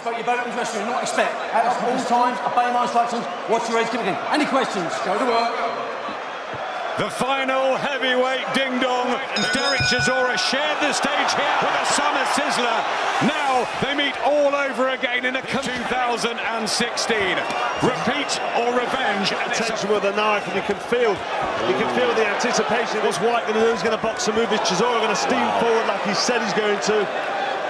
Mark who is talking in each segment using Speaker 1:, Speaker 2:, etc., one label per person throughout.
Speaker 1: expect you both to wrestling, not expect. At all times, obey my instructions, watch your heads, keep it in. Any questions? Go to work.
Speaker 2: The final heavyweight ding-dong. Derek Chisora shared the stage here with a summer sizzler. Now they meet all over again in a 2016. Repeat or revenge.
Speaker 3: Attention with a knife, and you can feel the anticipation. What's Whyte going to do? He's going to box a move. Is Chisora going to steam forward like he said he's going to?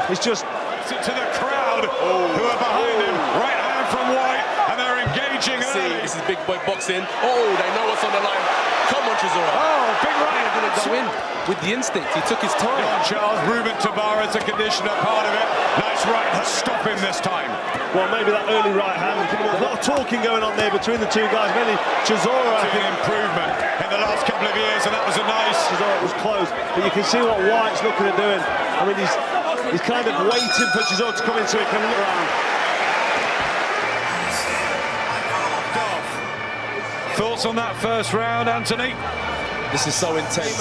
Speaker 3: It's just
Speaker 2: to the crowd who are behind him. Right hand from Whyte, and they're engaging early.
Speaker 4: This is big boy boxing. Oh, they know what's on the line. Come on, Chisora.
Speaker 2: Oh, big right.
Speaker 4: He's going to go in with the instinct. He took his time.
Speaker 2: Charles, Ruben Tavares, a conditioner, part of it. Nice right to stop him this time.
Speaker 3: Well, maybe that early right hand. There's a lot of talking going on there between the two guys. Mainly Chisora.
Speaker 2: An improvement in the last couple of years, and that was a nice.
Speaker 3: Chisora was close, but you can see what Whyte's looking at doing. I mean, he's kind of waiting for Chisora to come into it, coming around.
Speaker 2: Thoughts on that first round, Anthony?
Speaker 4: This is so intense.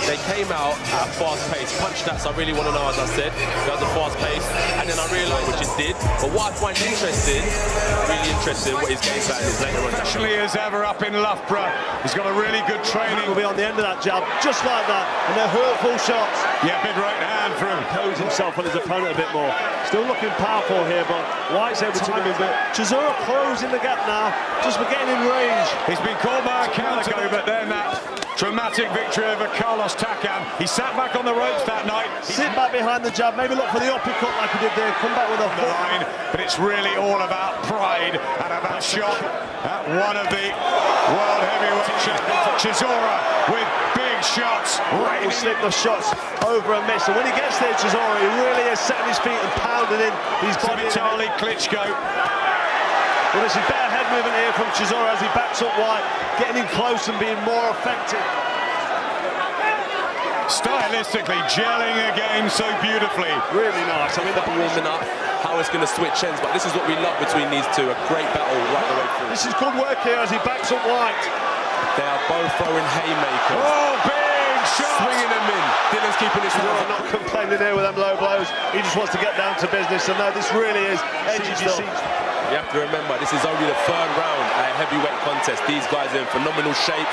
Speaker 4: They came out at a fast pace. Punch stats, I really want to know, as I said. It was a fast pace, and then I realised which it did. But what I find interesting, really interesting, what his game plan is later on.
Speaker 2: Especially as ever up in Loughborough. He's got a really good training.
Speaker 3: He'll be on the end of that jab, just like that, and they're hurtful shots.
Speaker 2: Yeah, big right hand for him.
Speaker 3: Pose himself on his opponent a bit more. Still looking powerful here, but Whyte's able to move a bit. Chisora closing the gap now, just for getting in range.
Speaker 2: He's been called by a counter, but then that dramatic victory over Carlos Takam. He sat back on the ropes that night.
Speaker 3: Sit back behind the jab, maybe look for the uppercut like he did there, come back with a hook.
Speaker 2: Line, but it's really all about pride and about shot at one of the world heavyweight champions, Chisora, with big shots.
Speaker 3: Will slip the shots over and miss, and when he gets there, Chisora, he really is setting his feet and pounding in his body.
Speaker 2: Vitaly Klitschko.
Speaker 3: Well, this is better head movement here from Chisora as he backs up Whyte, getting in close and being more effective.
Speaker 2: Stylistically gelling again so beautifully.
Speaker 3: Really nice. I mean,
Speaker 4: the warming up, how it's going to switch ends, but this is what we love between these two, a great battle right the way through.
Speaker 3: This is good work here as he backs up Whyte.
Speaker 4: They are both throwing haymakers.
Speaker 2: Oh, big shot!
Speaker 4: Swinging them in. Dylan's keeping his
Speaker 3: Chisora not complaining there with them low blows. He just wants to get down to business, and now this really is edgy stuff.
Speaker 4: You have to remember, this is only the third round at a heavyweight contest. These guys are in phenomenal shape.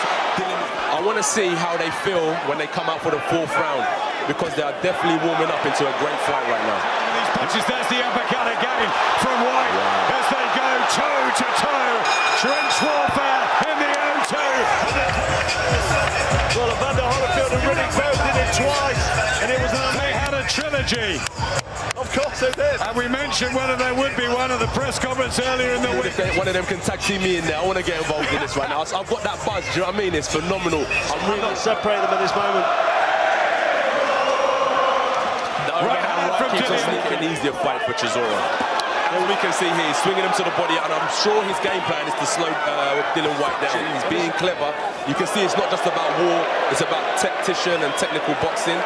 Speaker 4: I want to see how they feel when they come out for the fourth round, because they are definitely warming up into a great fight right now.
Speaker 2: These punches, there's the uppercut again from Whyte as they go toe to toe. Trench warfare in the O2.
Speaker 3: Well, Evander Holyfield and Riddick both did it twice, and it was
Speaker 2: they had a trilogy.
Speaker 3: Of course they did.
Speaker 2: And we mentioned whether there would be one at the press conference earlier in the week.
Speaker 4: If one of them can tag team me in there, I want to get involved in this right now. I've got that buzz, do you know what I mean? It's phenomenal. I'm really
Speaker 3: not separating them at this moment.
Speaker 4: Right keeps us making an easier fight for Chisora. As we can see here, he's swinging him to the body, and I'm sure his game plan is to slow Dillian Whyte down. He's being clever. You can see it's not just about war, it's about tactician and technical boxing.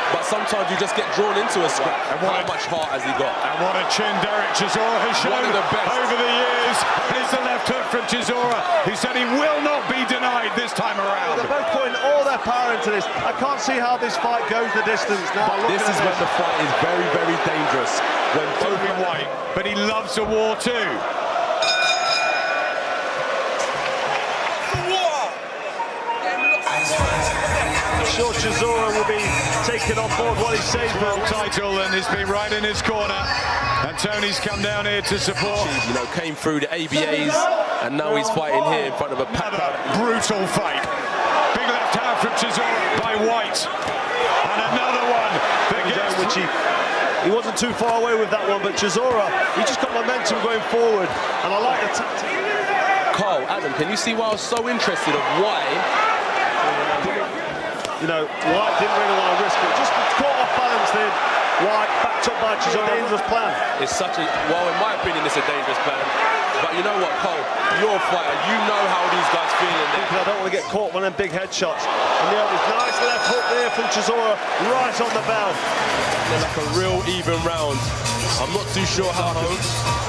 Speaker 4: But sometimes you just get drawn into a scrap. And how much heart has he got?
Speaker 2: And what a chin Derek Chisora has shown over the years. Here's the left hook from Chisora, who said he will not be denied this time around.
Speaker 3: They're both putting all their power into this. I can't see how this fight goes the distance now.
Speaker 4: This is when the fight is very, very dangerous. When both
Speaker 2: Whyte, but he loves a war too.
Speaker 3: Sure, Chisora will be taking on board what he's saying.
Speaker 2: World title, and he's been right in his corner. And Tony's come down here to support.
Speaker 4: You know, came through the ABAs, and now he's fighting here in front of a packed crowd.
Speaker 2: Brutal fight. Big left hand from Chisora by Whyte, and another one that gets
Speaker 3: which he wasn't too far away with that one, but Chisora, he just got momentum going forward, and I like the tactic.
Speaker 4: Carl, Adam, can you see why I was so interested of why?
Speaker 3: You know, Whyte didn't really want to risk it. Just caught off balance there. Whyte backed up by Chisora. Dangerous plan.
Speaker 4: It's such a, well, in my opinion, it's a dangerous plan. But you know what, Cole? You're a fighter. You know how these guys feel in there.
Speaker 3: I don't want to get caught one of them big headshots. And there was nice left hook there from Chisora, right on the bell.
Speaker 4: They're like a real even round. I'm not too sure how home,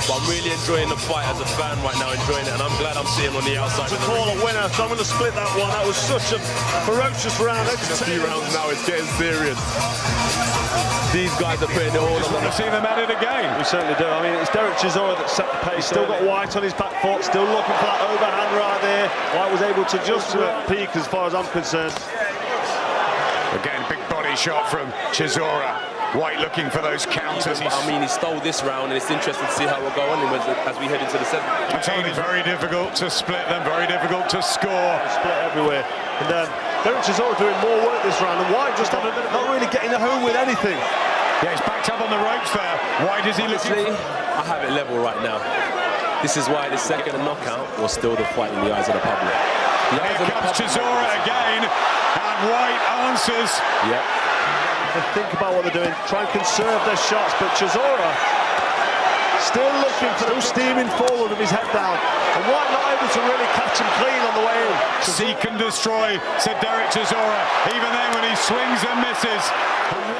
Speaker 4: but I'm really enjoying the fight as a fan right now, enjoying it, and I'm glad I'm sitting on the outside.
Speaker 3: To call a winner, so I'm going to split that one. That was such a ferocious round.
Speaker 4: A few rounds now, it's getting serious. These guys are putting it all on
Speaker 2: Want to see them at it again.
Speaker 3: We certainly do. I mean, it's Derek Chisora that set the pace. Still got Whyte on his back foot, still looking for that overhand right there. Whyte was able to just peak as far as I'm concerned.
Speaker 2: Again, big body shot from Chisora. Whyte looking for those counters.
Speaker 4: I mean, he stole this round, and it's interesting to see how we'll go on as we head into the seventh.
Speaker 2: It's only very difficult to split them, very difficult to score.
Speaker 3: Split everywhere. And Derek Chisora doing more work this round, and Whyte just not really getting home with anything.
Speaker 2: Yeah, he's backed up on the ropes there. Why does he look?
Speaker 4: I have it level right now. This is why the second knockout was still the fight in the eyes of the public.
Speaker 2: Here comes Chisora again, and Whyte answers.
Speaker 4: Yep.
Speaker 3: And think about what they're doing, try and conserve their shots, but Chisora still looking for them, steaming forward with his head down, and Whyte not able to really catch him clean on the way in.
Speaker 2: Seek and destroy, said Derek Chisora, even then when he swings and misses.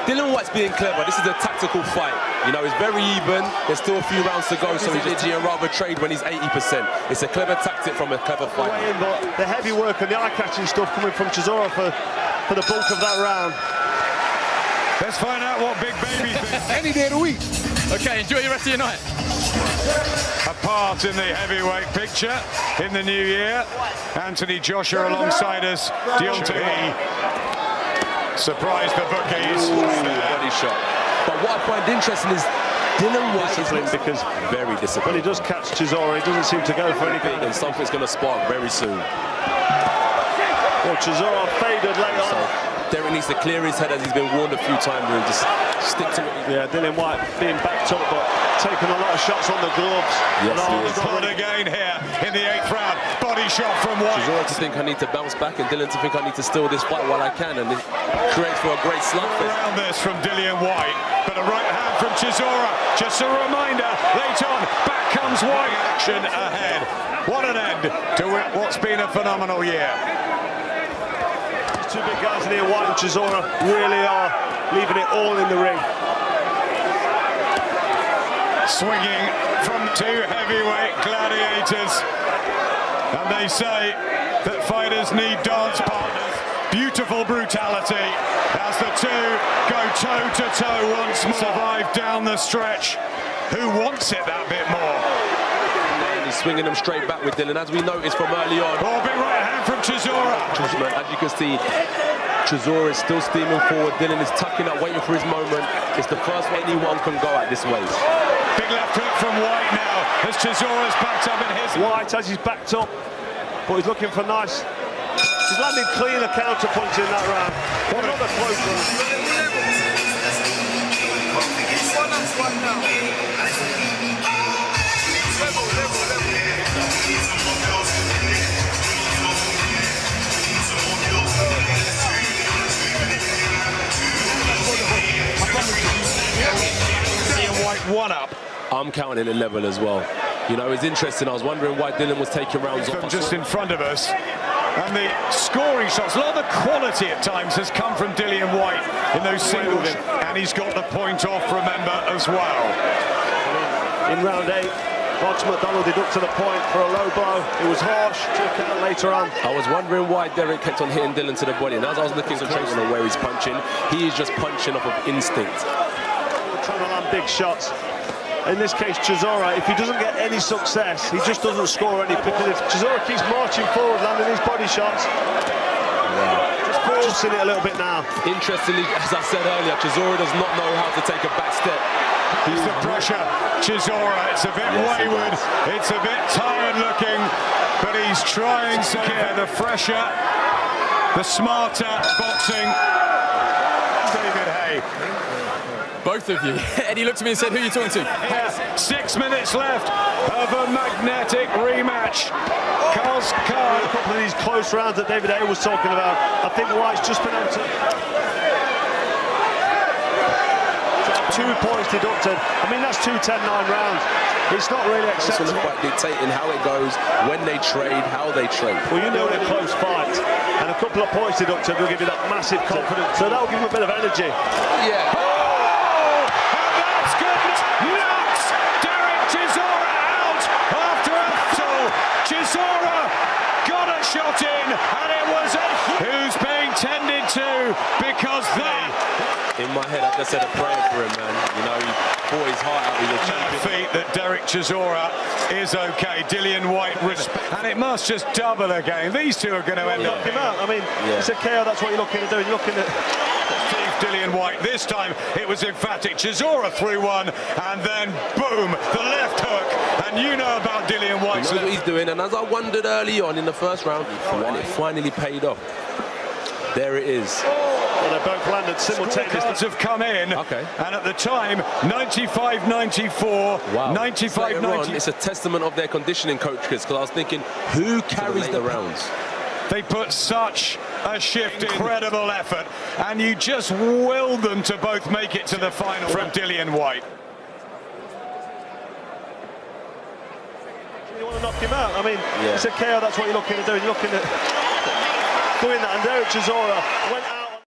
Speaker 4: Dillian Whyte's being clever. This is a tactical fight. You know, it's very even. There's still a few rounds to go, so he's just and rather trade when he's 80%. It's a clever tactic from a clever fight.
Speaker 3: But the heavy work and the eye-catching stuff coming from Chisora for the bulk of that round.
Speaker 2: Let's find out what Big Baby thinks.
Speaker 5: Any day of the week. Okay, enjoy the rest of your night.
Speaker 2: A part in the heavyweight picture in the new year. Anthony Joshua alongside us. Deontay surprised the bookies.
Speaker 4: Body shot. But what I find interesting is Dillian Whyte is
Speaker 3: because
Speaker 4: very disciplined.
Speaker 3: when he does catch Chisora, he doesn't seem to go for anything.
Speaker 4: And something's going to spark very soon.
Speaker 3: Well, Chisora faded late on.
Speaker 4: Derek needs to clear his head, as he's been warned a few times, and just stick to it.
Speaker 3: Yeah, Dillian Whyte being backed up, but taking a lot of shots on the gloves.
Speaker 4: Yes, he is.
Speaker 2: Put again here in the 8th round. Body shot from Whyte.
Speaker 4: Chisora to think I need to bounce back, and Dillian to think I need to steal this fight while I can, and it creates for a great slugfest.
Speaker 2: Around this from Dillian Whyte, but a right hand from Chisora. Just a reminder, late on, back comes Whyte. Action ahead. What an end to what's been a phenomenal year.
Speaker 3: Two big guys in here, Whyte and Chisora, really are leaving it all in the ring.
Speaker 2: Swinging from two heavyweight gladiators. And they say that fighters need dance partners. Beautiful brutality as the two go toe-to-toe once more. Survive down the stretch. Who wants it that bit more?
Speaker 4: He's swinging them straight back with Dillian, as we noticed from early on.
Speaker 2: Oh, big right hand from Chisora.
Speaker 4: As you can see, Chisora is still steaming forward. Dillian is tucking up, waiting for his moment. It's the first way anyone can go at this way.
Speaker 2: Big left hook from Whyte now, as Chisora's backed up in his.
Speaker 3: Whyte as he's backed up, but he's looking for nice. He's landing cleaner counter punch in that round. What another close one.
Speaker 2: One up.
Speaker 4: I'm counting it level as well. You know, it's interesting. I was wondering why Dillian was taking rounds off.
Speaker 2: Just in front of us. And the scoring shots, a lot of the quality at times has come from Dillian Whyte in those singles. And he's got the point off, remember, as well.
Speaker 3: In round 8, Fox McDonald deducted a point for a low blow. It was harsh, took out later on.
Speaker 4: I was wondering why Derek kept on hitting Dillian to the body. And as I was looking concentrating on where he's punching, he is just punching off of instinct.
Speaker 3: Trying to land big shots. In this case, Chisora, if he doesn't get any success, he just doesn't score any, because if Chisora keeps marching forward, landing his body shots, just forcing it a little bit now.
Speaker 4: Interestingly, as I said earlier, Chisora does not know how to take a back step.
Speaker 2: He's the pressure. Chisora, it's a bit wayward, it's a bit tired looking, but he's trying to get the fresher, the smarter boxing. David Hay.
Speaker 5: Both of you. Eddie looked at me and said, who are you talking to?
Speaker 2: Yeah, 6 minutes left of a magnetic rematch. Carl's card.
Speaker 3: A couple of these close rounds that David A was talking about. I think Whyte's just been able to... 2 points deducted. I mean, that's 2 10-9 rounds. It's not really acceptable.
Speaker 4: It's quite dictating how it goes, when they trade, how they trade.
Speaker 3: Well, you know they're close fights, and a couple of points deducted will give you that massive confidence. So that'll give him a bit of energy.
Speaker 4: Yeah.
Speaker 2: Chisora got a shot in, and it was who's being tended to, because that...
Speaker 4: In my my head, I just said a prayer for him, man. You know, he fought his heart out. He's a champion.
Speaker 2: Feet that Derek Chisora is okay. Dillian Whyte, and it must just double again. These two are going to end up.
Speaker 3: Knock him out. I mean, it's a KO. That's what you're looking to do. You're looking at
Speaker 2: Dillian Whyte. This time it was emphatic. Chisora threw one, and then boom, the left hook. And you know about Dillian Whyte.
Speaker 4: He knows what he's doing, and as I wondered early on in the first round, and it finally paid off. There it is.
Speaker 3: Well, they both landed simultaneously.
Speaker 2: Scorecards have come in, and at the time, 95-94,
Speaker 4: wow.
Speaker 2: 95-90.
Speaker 4: It's a testament of their conditioning coaches, because I was thinking, who carries the rounds?
Speaker 2: They put such a shift, incredible effort, and you just willed them to both make it to the final from Dillian Whyte.
Speaker 3: You want to knock him out. I mean, it's a KO. That's what you're looking to do. You're looking at doing that, and Derek Chisora went out.